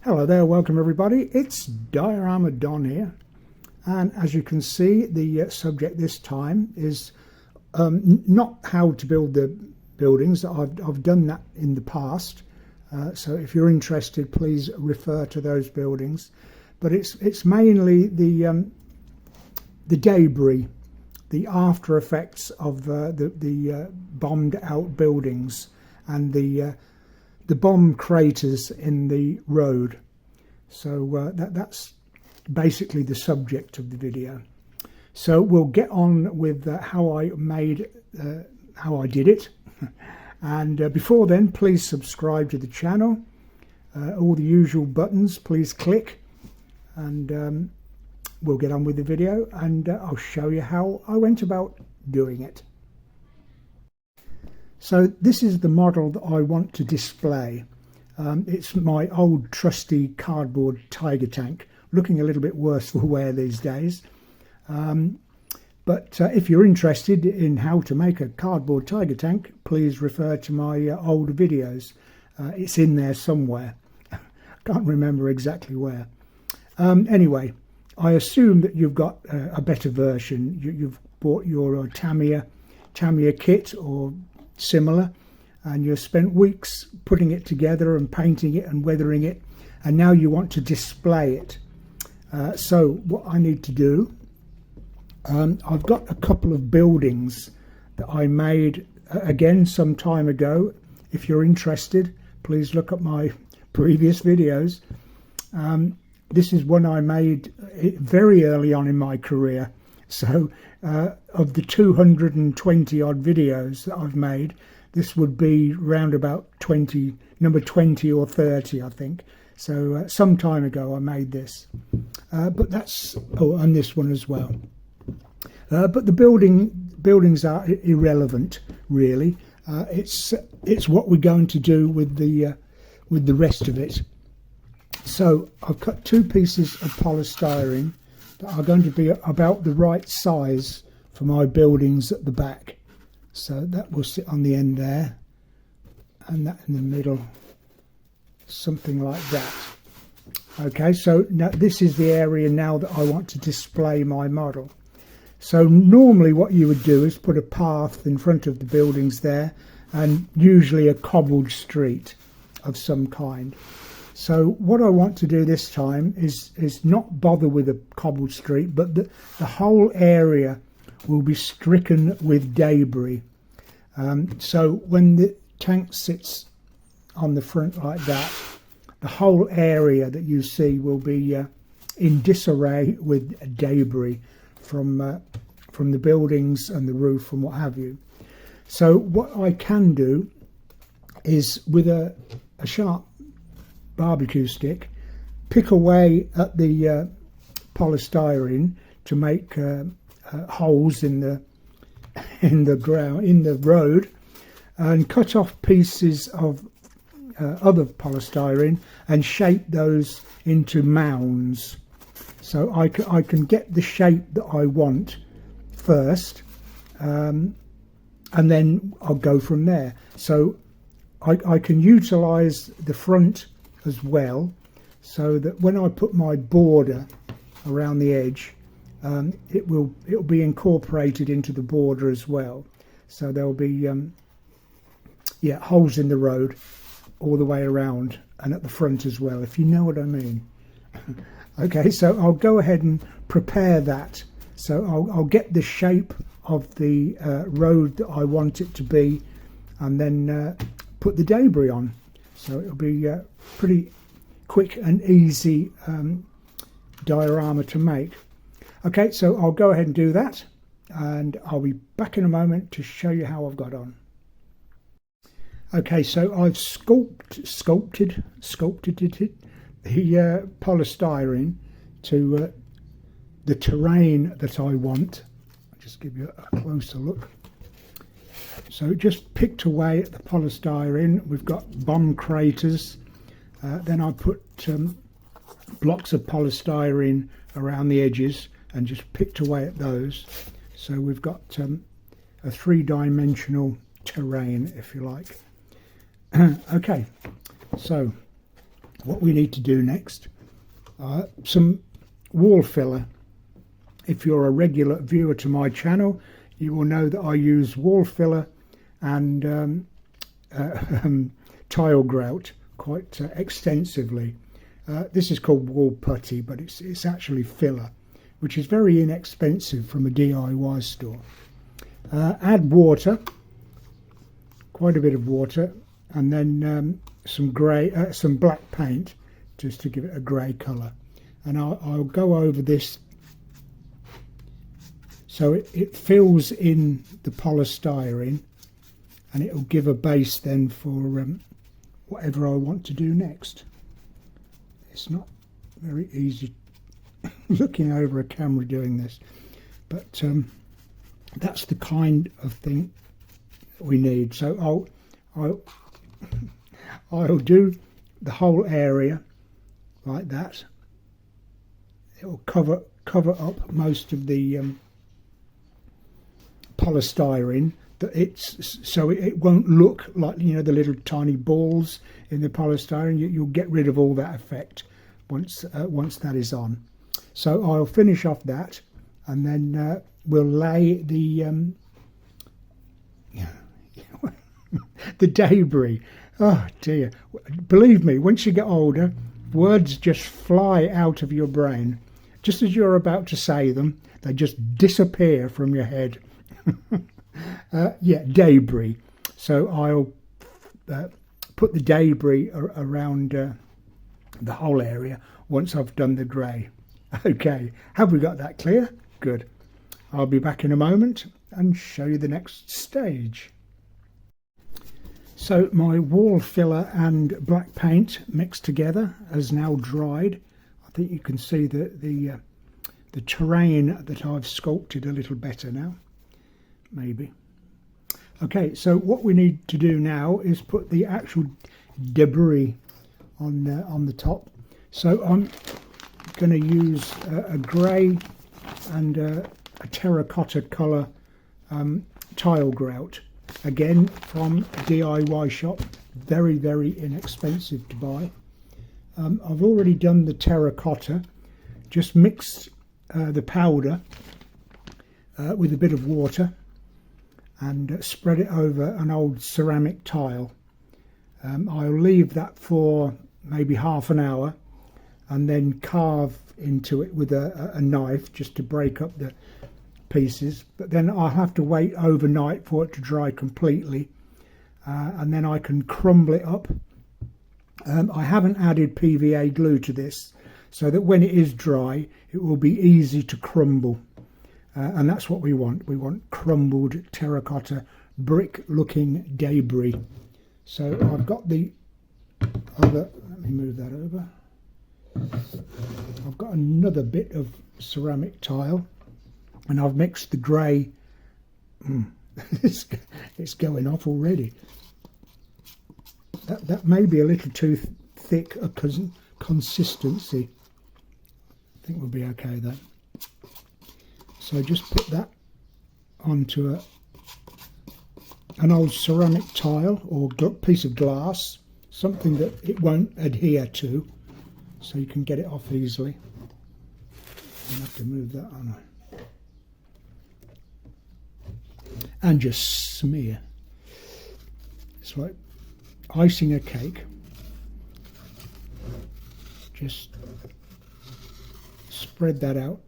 Hello there, welcome everybody. It's Diorama Don here, and as you can see, the subject this time is not how to build the buildings. I've done that in the past, so if you're interested, please refer to those buildings. But it's mainly the debris, the after effects of the bombed out buildings and the bomb craters in the road. So that's basically the subject of the video. So we'll get on with how I did it. And before then, please subscribe to the channel. All the usual buttons, please click, and we'll get on with the video, and I'll show you how I went about doing it. So this is the model that I want to display. It's my old trusty cardboard tiger tank, looking a little bit worse for wear these days. But if you're interested in how to make a cardboard tiger tank, please refer to my old videos. It's in there somewhere. I can't remember exactly where. Anyway, I assume that you've got a better version. You've bought your Tamiya kit or similar, and you've spent weeks putting it together and painting it and weathering it, and now you want to display it. So what I need to do, I've got a couple of buildings that I made again some time ago. If you're interested, please look at my previous videos. This is one I made very early on in my career. So of the 220 odd videos that I've made, this would be round about number 20 or 30, I think. So some time ago I made this. But that's, and this one as well. But the buildings are irrelevant, really. It's what we're going to do with the rest of it. So I've cut two pieces of polystyrene that are going to be about the right size for my buildings at the back. So that will sit on the end there, and that in the middle, something like that. Okay, so now this is the area now that I want to display my model. So normally what you would do is put a path in front of the buildings there, and usually a cobbled street of some kind. So what I want to do this time is not bother with a cobbled street, but the whole area will be stricken with debris. So when the tank sits on the front like that, the whole area that you see will be in disarray with debris from the buildings and the roof and what have you. So what I can do is, with a sharp barbecue stick, pick away at the polystyrene to make holes in the ground, in the road, and cut off pieces of other polystyrene and shape those into mounds. So I can get the shape that I want first, and then I'll go from there. So I can utilize the front as well, so that when I put my border around the edge, it'll be incorporated into the border as well. So there'll be holes in the road all the way around, and at the front as well, if you know what I mean. Okay, so I'll go ahead and prepare that. So I'll get the shape of the road that I want it to be, and then put the debris on. So it'll be pretty quick and easy diorama to make. Okay, so I'll go ahead and do that, and I'll be back in a moment to show you how I've got on. Okay, so I've sculpted it, the polystyrene to the terrain that I want. I'll just give you a closer look. So just picked away at the polystyrene. We've got bomb craters. Then I put blocks of polystyrene around the edges and just picked away at those. So we've got a three-dimensional terrain, if you like. Okay, so what we need to do next, some wall filler. If you're a regular viewer to my channel, you will know that I use wall filler and tile grout quite extensively. This is called wall putty, but it's actually filler, which is very inexpensive from a DIY store. Add water, quite a bit of water, and then some black paint just to give it a grey colour. And I'll go over this so it fills in the polystyrene, and it will give a base then for whatever I want to do next. It's not very easy looking over a camera doing this, but that's the kind of thing we need. So I'll do the whole area like that. It will cover up most of the polystyrene, so it won't look like, you know, the little tiny balls in the polystyrene. You'll get rid of all that effect once that is on. So I'll finish off that, and then we'll lay the the debris. Oh dear, believe me, once you get older, words just fly out of your brain. Just as you're about to say them, they just disappear from your head. Yeah, debris. So I'll put the debris around the whole area once I've done the grey. Okay, have we got that clear? Good. I'll be back in a moment and show you the next stage. So my wall filler and black paint mixed together has now dried. I think you can see the terrain that I've sculpted a little better now, maybe. Okay, so what we need to do now is put the actual debris on the top. So I'm going to use a grey and a terracotta colour tile grout, again from a DIY shop, very inexpensive to buy. I've already done the terracotta, just mixed the powder with a bit of water and spread it over an old ceramic tile. I'll leave that for maybe half an hour and then carve into it with a knife just to break up the pieces, but then I'll have to wait overnight for it to dry completely, and then I can crumble it up. I haven't added PVA glue to this, so that when it is dry it will be easy to crumble, and that's what we want. We want crumbled terracotta brick looking debris. So I've got the other, let me move that over. I've got another bit of ceramic tile, and I've mixed the grey. It's going off already. That may be a little too thick a consistency. I think we'll be okay then. So just put that onto an old ceramic tile or piece of glass, something that it won't adhere to, so you can get it off easily. I have to move that on. And just smear. It's like icing a cake. Just spread that out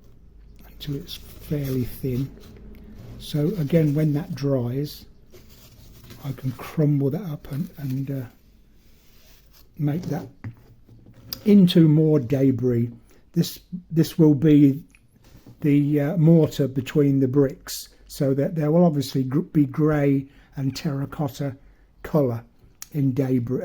until it's fairly thin. So again, when that dries, I can crumble that up and make that into more debris. This will be the mortar between the bricks, so that there will obviously be grey and terracotta colour in debris,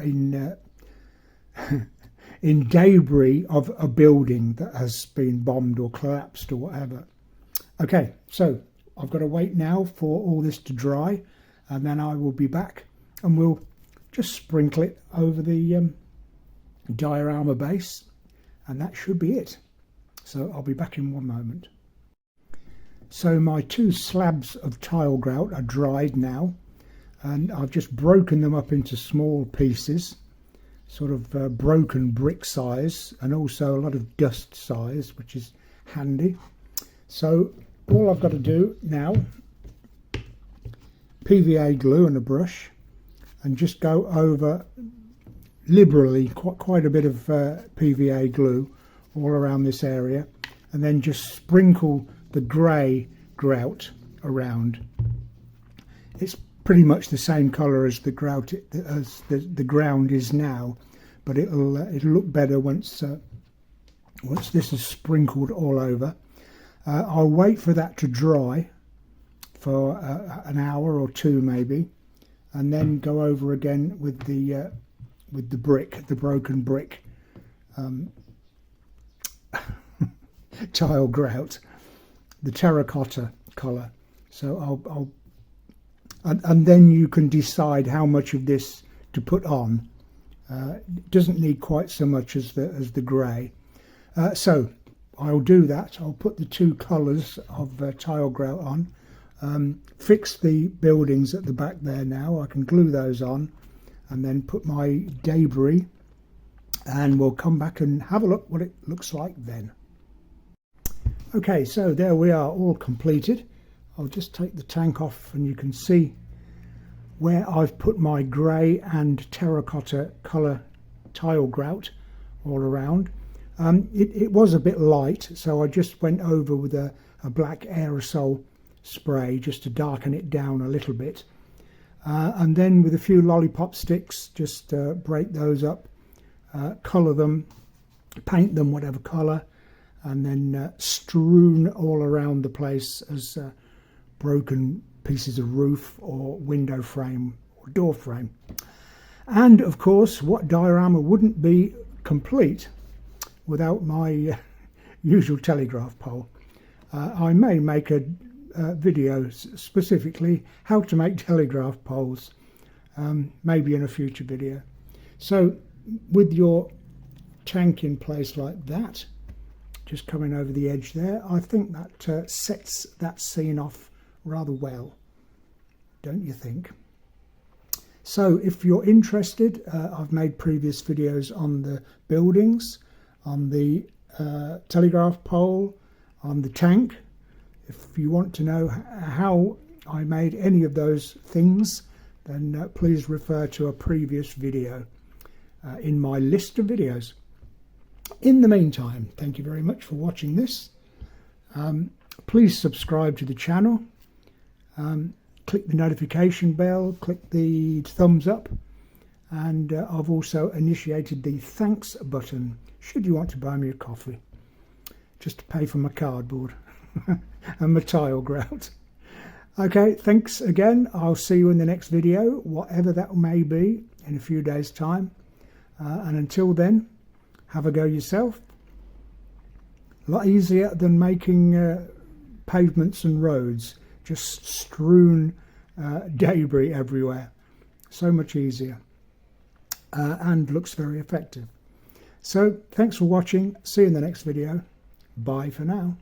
in debris of a building that has been bombed or collapsed or whatever. Okay, so I've got to wait now for all this to dry, and then I will be back and we'll just sprinkle it over the diorama base, and that should be it. So I'll be back in one moment. So my two slabs of tile grout are dried now, and I've just broken them up into small pieces, sort of broken brick size, and also a lot of dust size, which is handy. So all I've got to do now, PVA glue and a brush, and just go over liberally quite a bit of PVA glue all around this area, and then just sprinkle the grey grout around. It's pretty much the same colour as the grout as the ground is now, but it'll look better once this is sprinkled all over. I'll wait for that to dry for an hour or two maybe, and then go over again with the brick, the broken brick tile grout, the terracotta colour. So I'll and then you can decide how much of this to put on. It doesn't need quite so much as the grey. So I'll do that. I'll put the two colours of tile grout on. Fix the buildings at the back there now. I can glue those on, and then put my debris, and we'll come back and have a look what it looks like then. Okay, so there we are, all completed. I'll just take the tank off, and you can see where I've put my grey and terracotta colour tile grout all around. It was a bit light, so I just went over with a black aerosol spray just to darken it down a little bit. And then with a few lollipop sticks, just break those up, colour them, paint them whatever colour, and then strewn all around the place as broken pieces of roof or window frame or door frame. And of course, what diorama wouldn't be complete without my usual telegraph pole? I may make a video specifically how to make telegraph poles, maybe in a future video. So with your tank in place like that, just coming over the edge there, I think that sets that scene off rather well, don't you think? So if you're interested, I've made previous videos on the buildings, on the telegraph pole, on the tank. If you want to know how I made any of those things, then please refer to a previous video in my list of videos. In the meantime, thank you very much for watching this. Please subscribe to the channel, click the notification bell, click the thumbs up, and I've also initiated the thanks button should you want to buy me a coffee, just to pay for my cardboard and my tile grout. Okay, thanks again. I'll see you in the next video, whatever that may be, in a few days' time. And until then, have a go yourself. A lot easier than making pavements and roads, just strewn debris everywhere. So much easier, and looks very effective. So thanks for watching. See you in the next video. Bye for now.